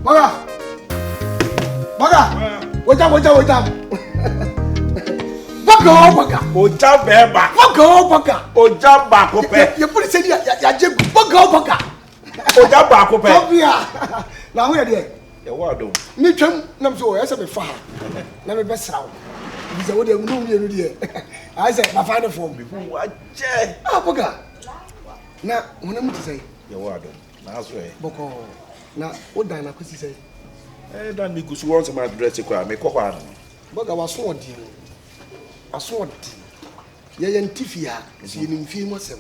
Baga. Ogyam. Baga. Ogyam beba. Baga. Ogyam baako pe. You put it say ya je baga. Ogyam baako pe. Obia. Na ho ye de. Ya wa do. Me twam nam so ya se be fa. Na me be sraw. Bi se wo de no wie no de. I say na find form bi. Wa je. Baga. Na wona mu ti say. Ya wa do. Na so e. Boko. Na wo dan na kwesi say. Dan mi gusu won se ma address ko a me kokwa no. Baga waso odi. Ye ntifia si ni mfie mo sem.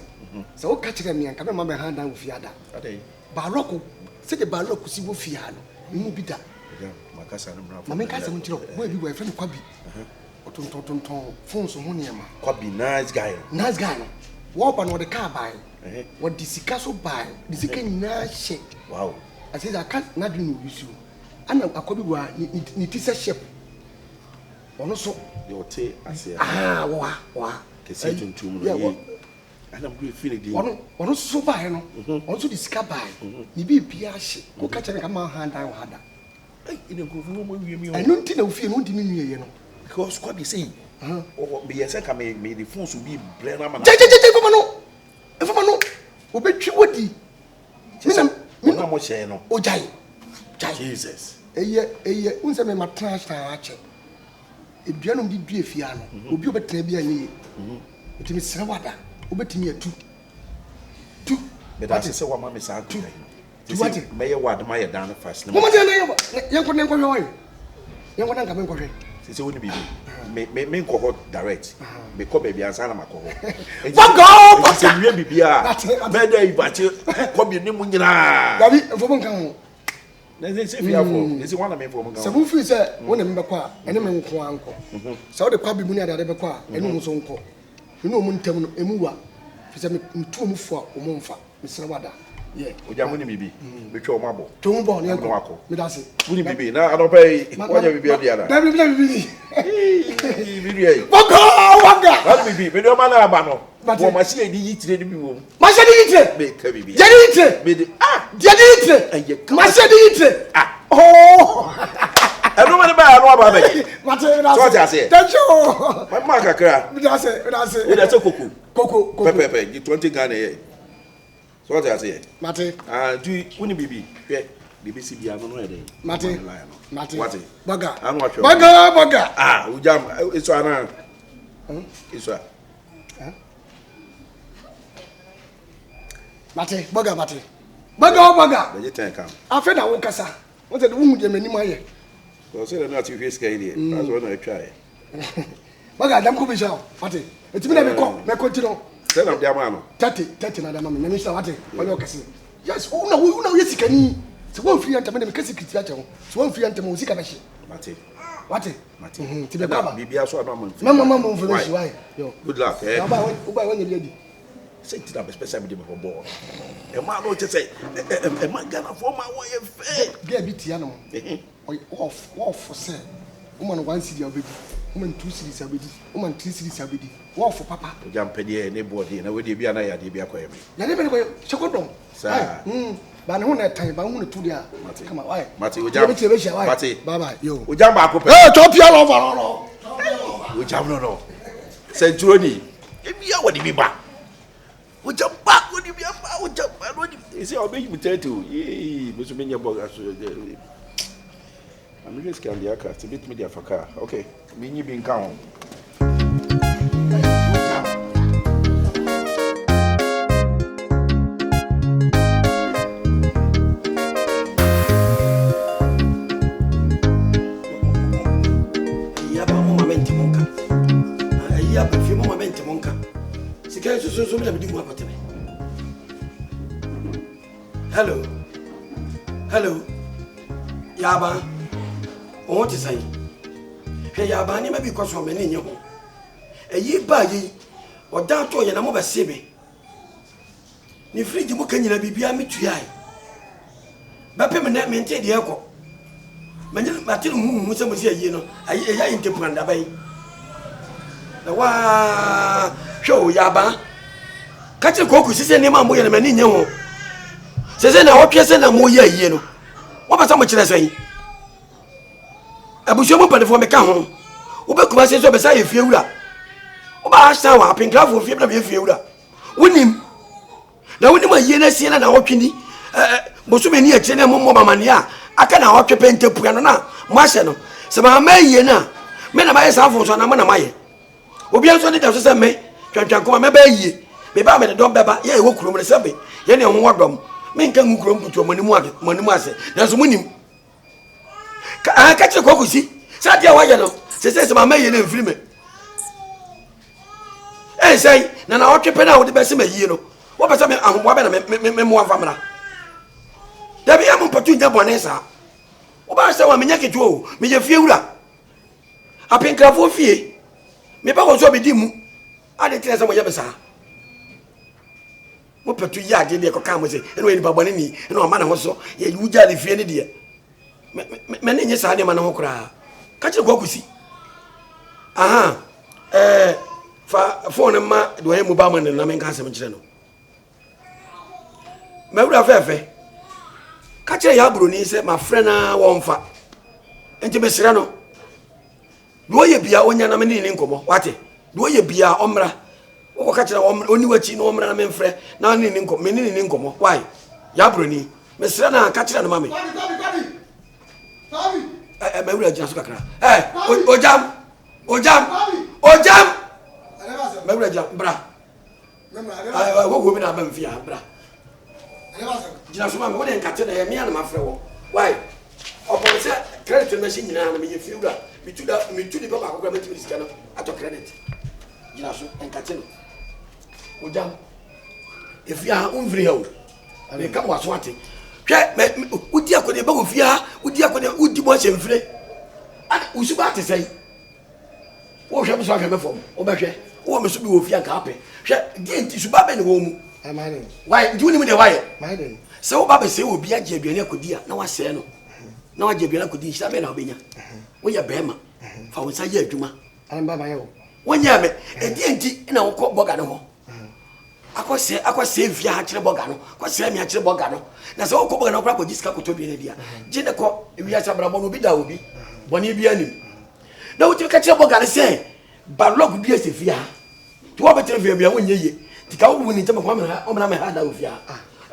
Se wo ka kire me anka be ma be hand down ofia da. Adai. Baroko. Se de baroko si wo fia no. Mu bi da. Ya makasa no bra. Ma me ka se mo kire wo bi boy friend kwabi. Otonton phone so ho niam. Kwabi nice guy. Nice guy no. Wo ba no de car buy. Wo disika so buy. Disika nyina hye. Wow. I say that can't na do no bisu. Ana akobi wa ni tisa ship. Ono so yo te ase wa kesi tuntum no ana mgu feel di ono so ba no ono so disika ba ni bi bia hye ko ka kire ka ma handa wo hada ine ko fu mo wie mi o enu nti na ofie no nti mi nwie ye no because kwa bi say me yese ka me the phone so bi bre na ma je fama no obetwi wodi me na mo hye no ojai Jesus eye unse me matrash ta ache eduano di due fia no obi obetena bia ni etimi sere wada obetimi atu tu me da se wa ma me sa tu what me ye wada ma ye dan fast mo ma je na yenko hwe oy yenko na nka me hwe se woni bibi me nko direct me ko be bia ansa na makọ go se wie bibia me da ibache ko bi ni mu nyina dabi fo mo nka ho na se fia fo ese wana me fo mo nka se bu fi se wona me bekọ a ene me nko anko se wo de kwa bi mu ni ade bekọ a ene mu so nko ene mu ntam no emu wa fi se me tu mu fo a o mo mfa me sere wada ye Ogyam ni bibi me twa o mabo to mu bo ne nko me da se woni bibi na adopai wanya bibi ade ara da bibi bibi ai waga na bibi me do ma na aba no wo ma se edi yitire ni bi wo ma se di yitire me ka bibi je di yitire me de je di yitire ma se di yitire oh eno ma ne ba anu aba ba ji mate na so ja se thank you ma kakra me da se we da se koko pepe 20 Ghana ye so ja se mate du woni bibi hwe bibi si bia no no ede mate what baga anu ahwe baga Ogyam eso ana eso mate baga be je ten kan afa na wo kasa won se de wo de manim aye so se na ti hwe ska ile aso na atwa ye baga dam ko be sha mate etimi na me ko ti no se na dia ma no 30 na da ma me sha mate wale o kase yes una yesikani se won free antama me kase kiti ache ho se won free antama usika be she mate ti be baba bibia so na mo mama information why yo good luck uba won yedi say ti na be special media for ball e ma no che say e ma Ghana for ma wo ye fe ge bi tia no off say woman 1 cedi obedi woman 2 cedis obedi woman 3 cedis obedi off papa Ogyam pede ne body na we de bia na ya de bia kwa eme ya de be ko chekodom sa ba ne ho na tan ba ho na tu dia come on why mate Ogyam mate bye bye yo Ogyam ba ko pe chopia lover no Ogyam no centroni e bia wo de bi ba Ogyam ba wo de bia ba Ogyam ba no de say obeyi mutato me so menya boga so I'm just scan the car to bit media for car okay me nyi bi nka ho Hello. Yaba. O ti say. Hwe yaba ni ma bi kwaso me ni nye ho. Eyi ba yi. Oda to ye na mo ba sebe. Ni fridge mo kanyina bibia metuai. Ba pe me na me nte de ekọ. Manya matil mu se mo se yi no. Ayi ya interpranda bai. Na wa hwe yaba. Kati ko ku sise ni ma mo ye na me ni nye ho. Sese na wo pese na mo ye yi no. What was much say? I was your mother for me come home. Ubekuma says so beside if you are. Oba sawa pink love for fear of your field. Win him. Now when you are yen seen and walking, Bosumini a chena mumma mania. I can occupy to Piana, Marcelo. Some are may yena. Men of my self was on a man of my. Obianso did as me, can come a bay. Me ba me the dog baba, ye woke room and sabby. Yenny on wardroom. Men can move to money money. There's winning. I catch a cocosi. Sadia Wayano. Says my mayor and free me. Eh, say, Nana occupy now the best me, you know. What was I am one family? There be a opportunity of Bonessa. Oba say wa menyake tuo, me ye fiewura. Apenka fo fie. Me ba wo so be di mu. Ade tire say mo ye besa. Mo petu ya ade de ko kan mo say, eno eni babane ni, eno ma na ho so, ye wuja le fie ni de. Me ne nye sa de ma na ho kura. Ka kire ko akusi. Aha. Fa phone ma do he mobile man na me kan se me kire no. Mawura fefe. Ka kire ya Broni se ma friend na wonfa. Enti be sira no. Do ye bia onya na me ni nkomo. Wate. Do ye bia omra. Wo ka kire oni wachi no omra na me mfre na ni nkomo. Me ni nkomo. Why? Ya Broni. Me sira na ka kire na ma me. Tabi. Mawura jina so kakra. Ogyam. Mawura jam bra. Wo go bi na ba mfia bra. Jina so ma me wo de nkate na ye me na ma frɛ wo. Why? Upon say credit machine na me ye fiura. Me tu di baba akokra me ti sika no ato credit. Jina so nkate no. Ogyam. Efia unvri hawo. Me kam waso ate. Hwɛ me udi akode ba wo fia, udi akode udi bo hyemfire. Ana usuba ate sei. Wo hwɛ me so ahwɛ me fom. Wo ba hwɛ. Wo me so bi wo fia ka apɛ. Hwɛ di enti suba ba ne wo mu. Amani. Why? Do you know why? Maiden. So Baba say will be a Jebiana Kodia. Now I say no. Now I Jebiana Kodi, Shaben Albania. We are Bema. For once I hear Juma. I'm by my own. 1 year, and DNT in our court Bogano. I could say if you had Bogano, could say me at Bogano. That's all Cobano Crapo Discaco to be an idea. Jenaco, if we have some Ramon Bida will be. Bonnie Bianim. Now to catch a Bogano say, but look, dear Sophia. To what better if you are 1 year. The cow will need to come and had of ya.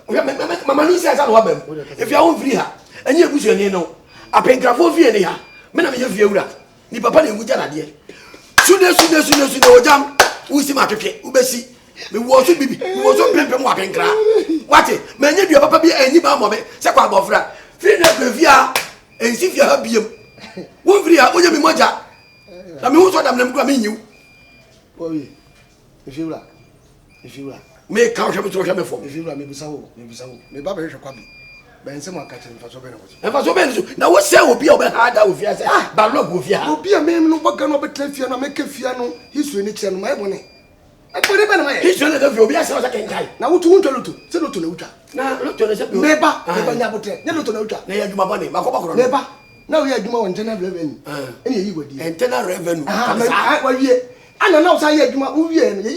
Mamma says, I'll have them. If you own free her, and you wish you know, I pay Grafo Vienna, men of your fiura. Ni papa ni Wujana dear. Sooner, Ogyam, who see my cake, Ubesi. We was to be, we was on Pempen walking cry. What it? May you papa be any mamma, Sakwa Bofra, Free Via, and see if you have him. One free, Ogyam Moja. I mean, who's what I'm going you? If you like. If you are, make count to him for. If you are, maybe so, maybe Baba Shaquabi. Ben someone catching for so many. And for so many, now what say will be over hard out with you? But look, with you will be a man no what cannot be Tefiano, make a fiano, his unique and my money. I put it in my he's one of the as I can die. Now, what you want to look to? Say no to Luta. Now, look to the neighbor, never to Luta. Now, you have my money, my cover, neighbor. Now, you have more internal revenue. And you would internal revenue. I don't know, say you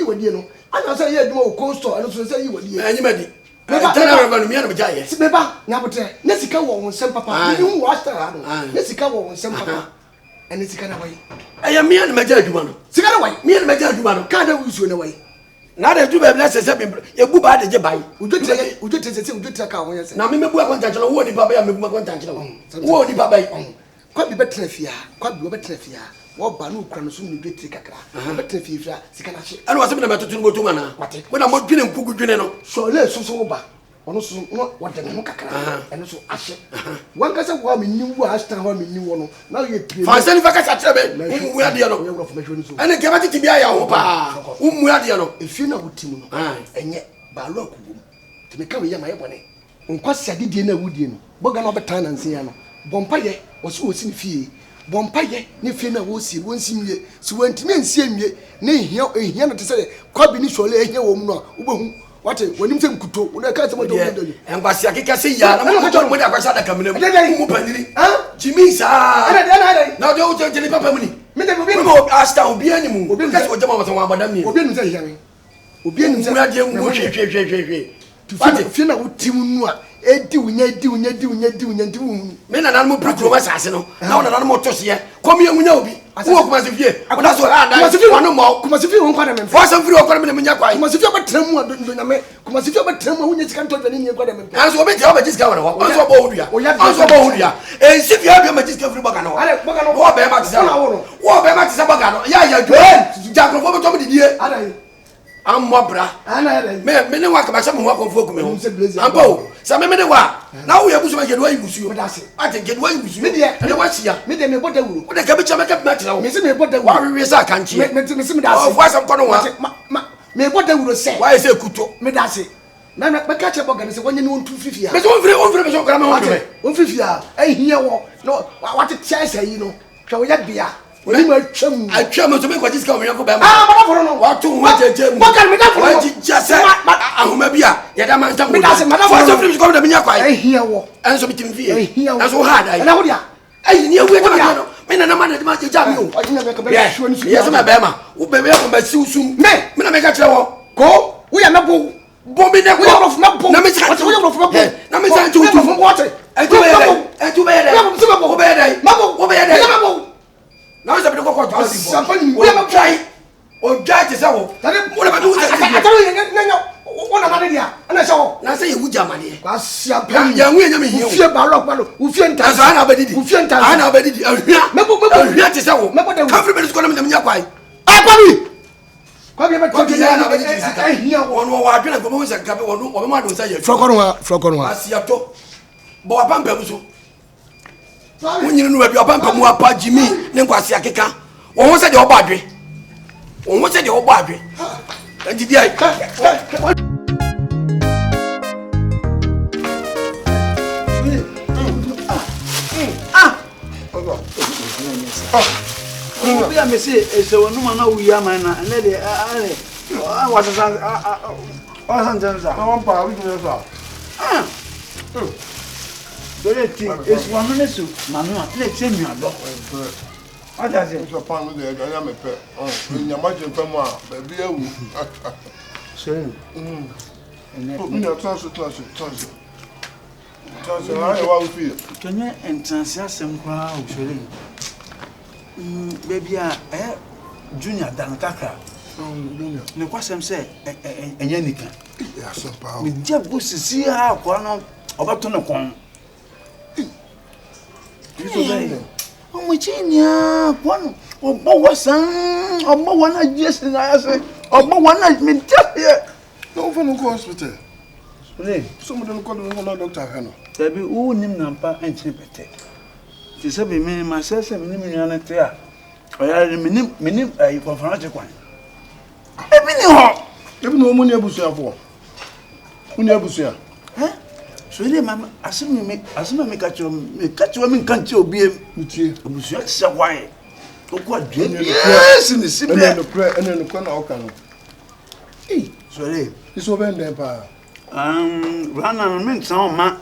would, you know. I don't say you more coastal, and also say you would. And you made it. Never me of Jay. Never, never. Nessica won't send papa. You watch the hand. Nessica won't send papa. And it's kind of way. I am me and my judgment. Cigar away, me and my judgment. Can't lose you away. Now they do a blessed your boo by the Jabai. Would you take out? Now, me, my contact on what the Baba and my contact on. What the Baba? Quite be better if you are. Quite be better if you are. What Banu Cransum did take a car. Better if you are. I was about to go to Mana. When I'm not getting Pugu, so let's so over. Also, what the Mokaka and also Ashe. One gets a woman knew Ashton, woman knew one. Now you fancy if I can we are the other. And I came to be a hopa. We are the other. If you know what Tim, and yet by look to become a young money. Unquestioned dinner would you know. Bogan over time and Siano. Bompaye was who was in fee. Bompaye, ni fina will see one sim so when to me see me, nay, here to say, Cobby Sholee here woman. What when you say Kuto, when I can't do and Basiaki say, I'm not going with a Basada coming in. Jimmy, sir. Now don't tell Jenny Papa money. Minimum asked down be any move. That's what Jama was on Madame. Obin say, Obin, to Fina would Timua, edi unya me na mo prokro wasase no na na mo tose komi emunya obi wo kuma se fie ona so ha na wono mo kuma se fie won kwa na me fo sam firi okwa me nya kwa kuma se fie betra mu do na me kuma se fie betra mu wonya sika ntodwa ni kwa na me anso obi te oba jiska wona ho anso oba odua se fie abi ma jiska firi boga no wo be ma tse boga no ya dwo jakro fo beto me didie amobra me ne wa ka ba se mo wa konfo ku me ho ampo sa me ne wa na wo yebusu ma jedu ayibusu ate jedu ayibusu me de wa sia me de me boda wuro wo de ka bi chama ka ma tira wo me se me boda wuro wa wewe sa kanchi me se da se o fo sam kono wa me boda wuro se wa se kuto me da se na me ka che boga ne se wonye ne won tu fifia me so on me so kra me won fifia ai hia wo no wa te tia se yi no hwa wo ya bia woni ma atwam so me kwa jiska wo ko ba ma ma foro no wa tu ho jeje mu boga me da foro wa jija se ahoma bia ya da man tan me da se ma da foro so firi ko da me nya kwa ai hia wo enso bitim fie enso ha dai na wo dia ai ni ewu e ma no me na ma na de ma jeja mi o ojina me ka be shu ni su ya so me ba ma wo be me ko ba si usum me na me ka kire wo ko wo ya me bo mi ne ko na me sa wo ya bo na me sa tu tu be dai wo be dai na wo se be ko ko to si bo wo ya try o try te sa wo wo na ba du se wona ma dia na se wo na se ye wuja mane kwa sia pam ya nwe nya me hie ufie ba lo ufie nta so ana badidi ufie nta ana badidi ahia te sa wo ka fri be ko na me nya kwai akwabi kwa bi ko bi ya na badidi sika ahia wo no wa adwena ko mo se ka be wo no ma do sa ye frokoro wa asia to bo wa pam pam so wonyine no wa bi pam pam wa pa jimi ne kwase akeka wo ho se de obo adwe wo ho se de obo adwe ndidi ai Obi a me say wonu ma na wuya man na ne de ale wasan janza won pa wi do so dole ti esu wonu ne su manu a le che mi ado ada se so pa no de ga me pe nyama je pe mo a ba bi awu so mi na transo ai wa ufi kenye entransi asem kwa o Sholee baby a junior dan kakra junior ne kwasem se enye nika ya so pa mi je bo sisi ha kwa no obato ne kon iso bene o mo chinya kwa no obo wasan obo wana yes na ase obo wana mi je no for no hospital Sholee so mo don ko no doctor ha no tabi o nim na mpa enche pete ti se be me ma se me nim nyana te a o ya me nim ai konfana je kwan e bi ni ho ebi no mo ni abusu afo uni abusu ya Sholee mama asimi me kacho me kanche obi mutie abusu ya se kwan o ko adwe yes ni sibe ene no kwa na oka no Sholee iso ben den pa rana me ntan ma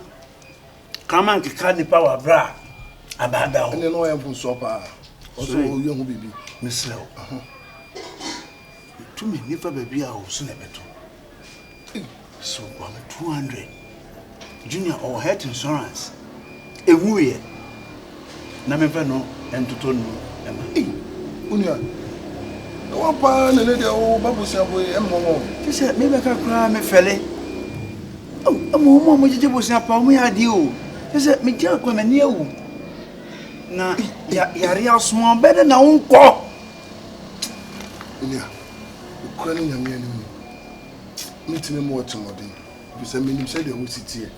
kama nkeka ni power bra abada ho ene no ya bu so pa o so o ye hu bibi misrel tu me ni fa baby a o so na beto so kwa 200 junior or health insurance ewuye na me fa no entoto no ema unia no pa ne de o babusia boy emmo ti se me be ka kra me fele mo jije bosia pa mo ya di o ti se me ja kwa mani ewu na ya ria small better na unko unia ko ni nyame ani mi timi mo otimodi bi se me nim se de o sitie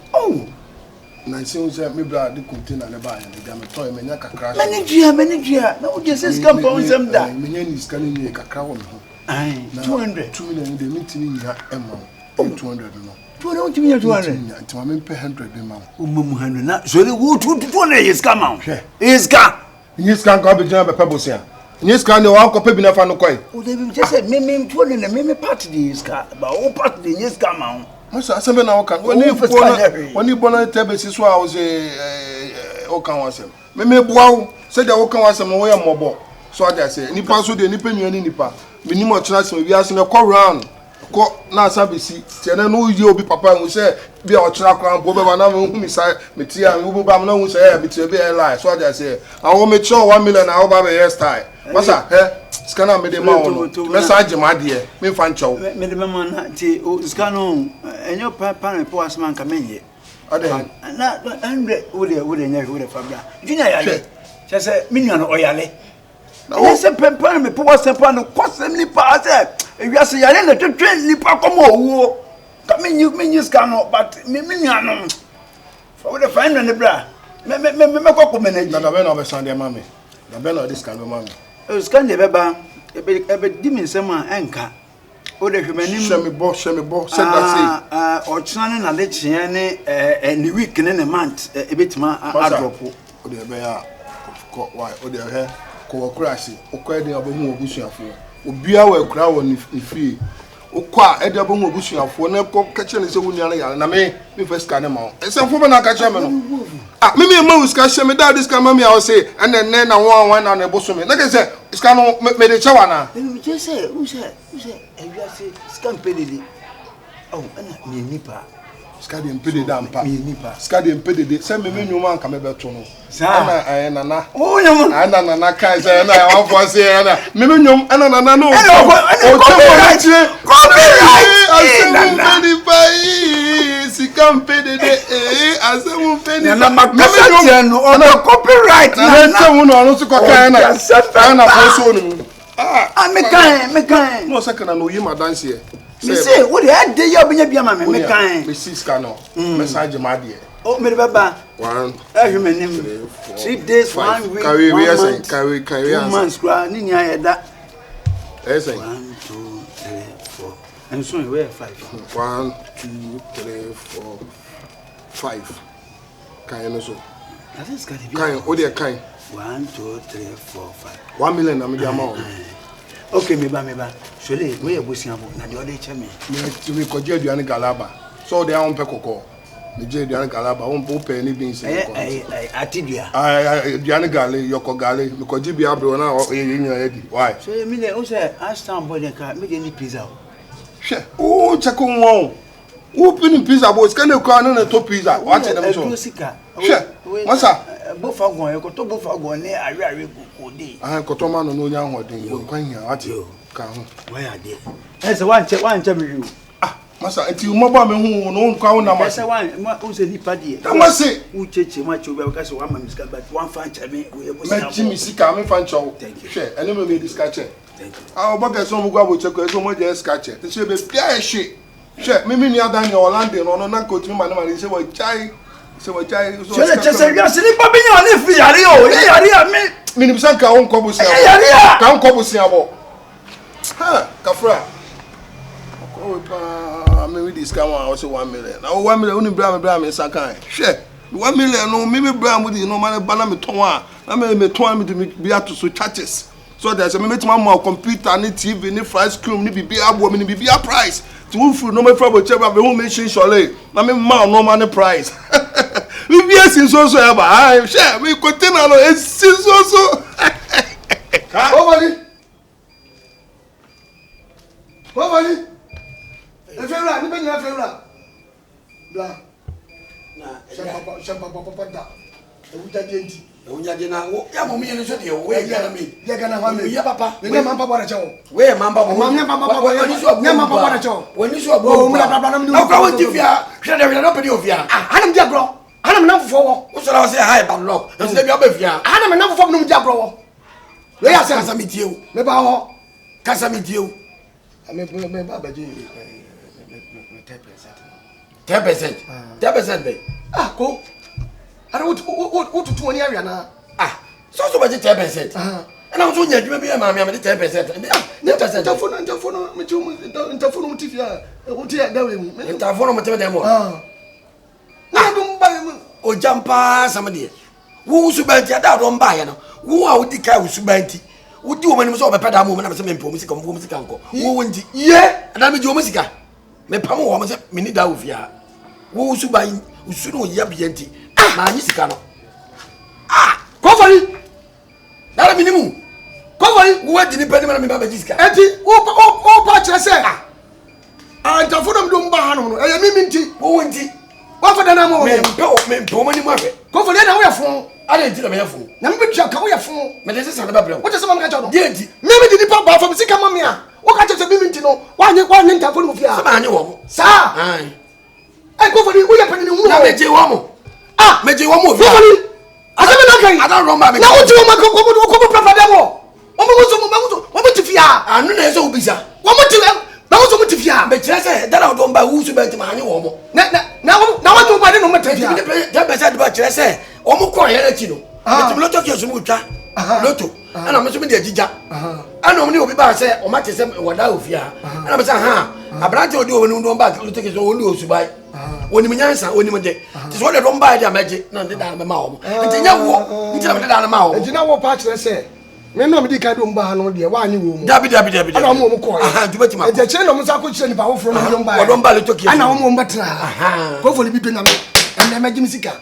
na se o se me bra de container ne ba ya de ga me to me nya kakra mani dua na o je se scam pa onsem da me nya ni scan ni kakra wo me ho ai 200 2 million de mi timi nya emma 200 no 200 nti ma me pe 100 be ma o mamu 100 na Sholee wo 200 is scam out is scam ni scan ka be jina be pe bosia ni scan ni wa ko pe bi na fa no koi o de bi je se me 200 na me part the scam ba o part the is scam out masa asembe na oka woni bona tebesi so a o se oka wasem me buawo se de oka wasem no wo ye mobo so ada se nipa so de nipa nua ni nipa minimo chira se wi ase na ko round Ko na sabisi tiene no yi obi papa hu say bi a ochira kran bo be ba na me hu mi sai me ti a me bu ba na hu say me ti be lie so I say awon me cho 1 million na ba be hairstyle masa scanner me de ma won me sa agema de me fa ncho me de mama na ti o scanner enyo pan po asman ka menye ade na 100 wo de nya wo de fabra junior yale say me nua no oyale na se pan me po asman no kwasem ni pa say ewiase yale na twetwe ni pa komo owo ka menyi scanner but me nua no for the find na bra me kokko manage na be na be sande mama na be na this can be mama scan de beba ebe di mi nsem a enka o de hwemanim sheme bo said that say ochana na le chie ne ni week ne month ebetima adrop o de be ya ko why o de he ko crash o ko de obohu obusuafo obia wa kura wo ni fi o kwa e de obohu obusuafo na ko kache ne se wunu ara ya na me first scan ma o e se fo be na kache me no me ma uska sheme da this can mama I say and then na one na eboso me na ke say iska no me de chawa na me je say who say ewiase scan pedede oh ana me nipa iska de mpede da mpa me nipa iska de mpede de say me nyuma nka me beto no na nana oh nyama ana nana kai say na wan fo say na me nyum ana nana no o copyright Sikam pedede asemu pedede na makasa no on copyright na ntewu no no suko kan na fo so no me kan no second no yi madanse e me say wo de ade ya obenya bia ma me kan me six kan no message ma de oh me baba 1 ehwemenim 3 days 1 week carry we say carry 2 months kra ni nya yeda say 1 2 3 4 and so we 5 1 2 3 4 5 kan no so that is got to be kan o de kan 1 2 3 4 5 1 million na me dia ma okay me ba Sholee we e bosiamo na de ode che me we ko je aduane galaba so de awon pe kokko me je aduane galaba won bo pe ni bin se ko atidua aduane gale yoko gale me ko je bi abro na yin edi why so me le o say astan boy den ka me de ni pizza she o cheko won o pin pizza bo ska ne ko na to pizza what dem so she masa bo fa gon e ko to bo fa gon ni awe ko de ko to ma no no nya hodin yo kwan hia ati ka ho why are they ese wan che me yu masa enti mo ba me hu no nkwa wo na ma ese wan o se nipa de na ma se u cheche ma che obi ka se wan ma miska but wan fan che me we bo me ji mi sika me fan chow she ene me diska che ba ga so mo gwa bo che ko so mo je ska che te se be bia e she me ni adani Orlando no na ko timi ma na ma se wo chai so Sholee chese wi asini pa binyo ani fi yari o ye yari a me ni bisan ka won ko bo sia yari a ka won ko bo sia bo ha kafra ko pa me we this come I say 1 million now 1 million uni bra me sakan she 1 million no me bra mu di no ma ba na me ton a na me ton me di bi ato so churches so there's a me metima mo computer ni TV ni fry screen ni bibi abo me ni bibi price to fu no me fra bo cheba be hu me shin Sholee na me ma no ma ni price bibi esin so e ba ai she me container no esin so Ovali efela ni be na efela bla na papa da ewuja de nti ewuja de na wo ya mo mi ni so de wo ya na me ya ga na wa me ya papa we mamba bora chawo we mamba bora ni so abu mamba bora chawo we ni so abu o mu la bla na mi o ka won ti fia hwe de no pe di ofia anam dia gro anam na fofo wo o so la say hi bad luck e se bi oba fia anam na fofo no mu dia gro wo we ya se kasa mi tie o me ba ho kasa mi tie o me ba ba je 10% be ko ara wo tutu woni awia na so ba je 10% na wo so nya dwuma bi ma me 10% ne 10% telephone me tu telephone TV o ti da we mu telephone mo te da mo na dum ba Ogyam pa samade wo subanti ada do mba ya no wo a wo di kai wo subanti wo di wo mani so be peda mo na me se me mpo musika mo musika nko wo ndi ye ada me di wo musika me pam wo mo se me ni da wo fia wo suban usu no ya bianti na anyi sika no ko Fori dara minimu ko Fori wo di ni pedi me na me ba ba sika enti wo pa kire se ntafo dom ba hanom no e mi minti wo nti wa fa dana mo me mpo mani mo ahwe ko fo le na wo ya fo ale nti na me yafo na me bitwa ka wo ya fo me de sesa na ba brem wo te se ma ka cha no ye nti me di nipa ba fa mi sika ma me a wo ka cha se mi minti no wa nye ntafo no fia se ma anye wo sa ai ai ko fo ni wo ya pani ni hu na me je wo mo me je wo mo fia asebe na kai ada ro ma me na wo ti wo ma ko prafa demo wo mo ti fia anu na eso ubisa wo mo ti na wo so mo ti fia me kire se dara do mba wu su be ti ma anye wo mo na wo to ba de no mo ti fia de be se de ba kire se o mo ko ye na ti no me ti loto ke so mo twa loto ana me so me de agija ana o ni obi ba se o ma ti se wada ofia ana me se abrante odi o ni ndo mba loto ke so o ni osubai oni munyansa oni mde ti so le do mba de amaje na de da me ma o nti nya wo nti na me da na ma o nti na wo pa kire se me no me di ka do mba ha no de wa anyi wo mu dabi ana mo ko dubati ma e je no mo sa ko kire ni ba wo fro no mba wo do mba le to ke ana mo mbatra ko fo le bi do na me na me gi misika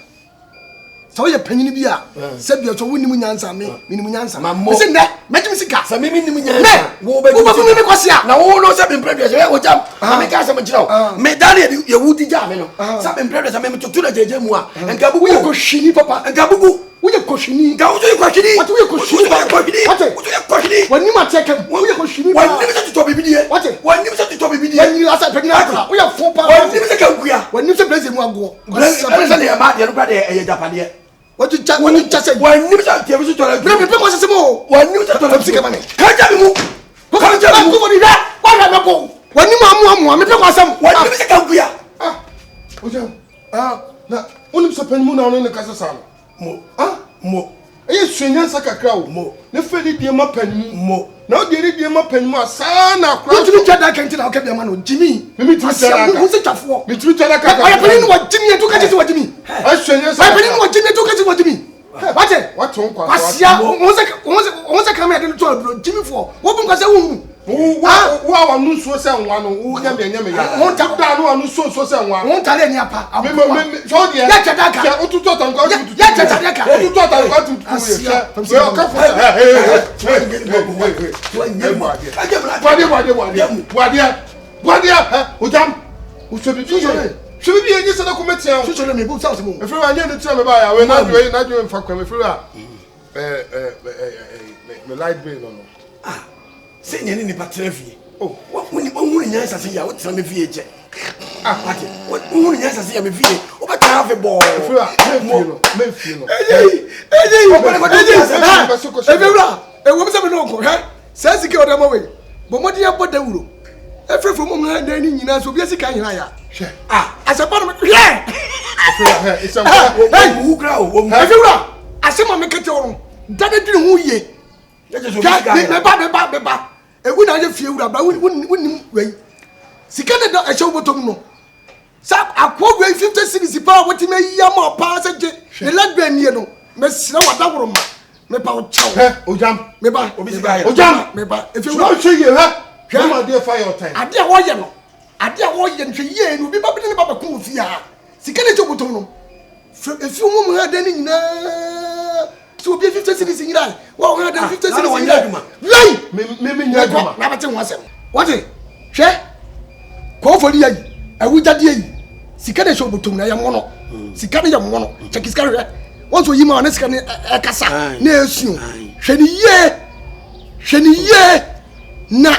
so ye panyini bi a se bi so woni mu nyansa me ni mu nyansa me se ne me gi misika sa me ni mu nyansa wo be me kwasia na wo no se be president ye Ogyam me ka se me kire o me dani ye wudi ja me no sa be president sa me tutu na jeje mu a enka bugu wo ko shini papa enka bugu wo ye ko shini ga wo ye ko shini what wo ye ko shini wo ye ko shini wani ma teke wo ye ko shini wani me se to bibi die wani me se to bibi die wani asa pedi na wo ye fo pa wani me se ka kuya wani se blaze mu ago blaze le ma de no kwa de e japade wani cha se wani me se te bi so to la bre pe ko se mo wani me se to la sika mane ka ja mi mu ka ja mi ko ni da wa na ko wani ma mu me pe ko asam wani me se ka kuya Ogyam na onim se pan mu na no ne kasa sa no mo eye suenya sakakra wo mo ne feli die ma pan mu mo na o die die ma pan mu asa na akra wo tumi twa da kan ti na o ka bia ma no jimi me tumi twa da wo se twafo me tumi twa da ka ay pani no jimi e to ka ti wa jimi ay suenya ay pani no jimi e to ka ti wa jimi wate on kwa kwasia wo se kam ya de to abro jimi fo wo bu kwase wo wa nu so se nwa no wo nya me ya won tap da no anu so se nwa won tale ni apa me so de ya chada ka ya otutu tan kwa tutu ya chada ka otutu tan kwa tutu we o ka fo Ogyam usobi bi enyi se na ko metia so le me bu sa mo efiri anya ne tia me ba ya we na dwe mfa kwa me efiri a me light bill no se nyane ni patra fie woni woni nyansa se ya wo tra me fie je ati woni nyansa se ya me fie wo ba tra fe bo efiri a me fie no efira e wo se me no ko he se sike odama we bo modi ya boda wuro efiri fo mo ha dan ni nyina so bi sika nyina ya asapa no he efiri it's a wo gra wo efira asema me kete wo dada dwene hu ye me ba ewu na je fie wura ba woni wei sika de da ehwe botom no sa akwo wei 50 cities pa woti me yia ma pa sa je ne ladwa nie no me sira wada woro ma me pa wo chaw Ogyam me ba obi sika ya Ogyam me ba efi so hwe ye ha ma dey fire your time ade a wo ye no ade a wo ye nhwe ye no bi ba bi ne ba ko fie ha sika de je botom no efi mo ha de ni nyina so be 50 cities in Iran. Wa 150 cities in Iran. Lay me nya duma. Na bate ho asem. What? Hwe. Ko fori yi. Awujade yi. Sika de show botum na ya mo no. Sika de ya mo no. Check sika hwe. Won so yi ma na sika ne kasa. Na esu. Hwe ni ye. Na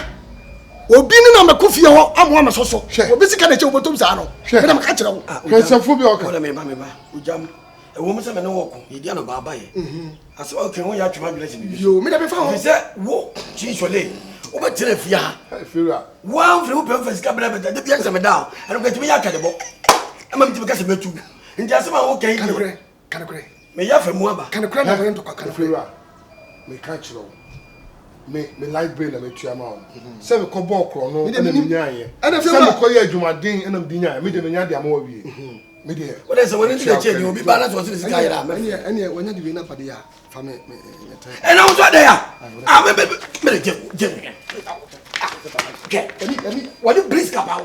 obi ni na makofie ho amo amasoso. Obi sika de show botum sa no. Me na maka kire wo. Kwesafo bi oka. me ba Ogyam wo mo se me no wo ko ye dia no baba ye ase o ke ho ya twema dwele se bibi yo me da be fa ho se wo chi Sholee wo be tire fia ha efira wa mfre wo pe fasika bra be da bia se me da eno ka timi ya ka de bo ama mtimi ka se metu ndi ase ma wo kan yi kan kure me ya fa mu aba kan kure na wo to ka kan efira me ka kiro me light bill na me tua ma on se me ko ball kro no na me nyaye se me ko ye adwumaden na me di nyaye me de me nya de ama wa wie me de what is when you check you be balance what is sika ya ene wonya di na pade ya fa me ena wo so de ya me je je what you brisk about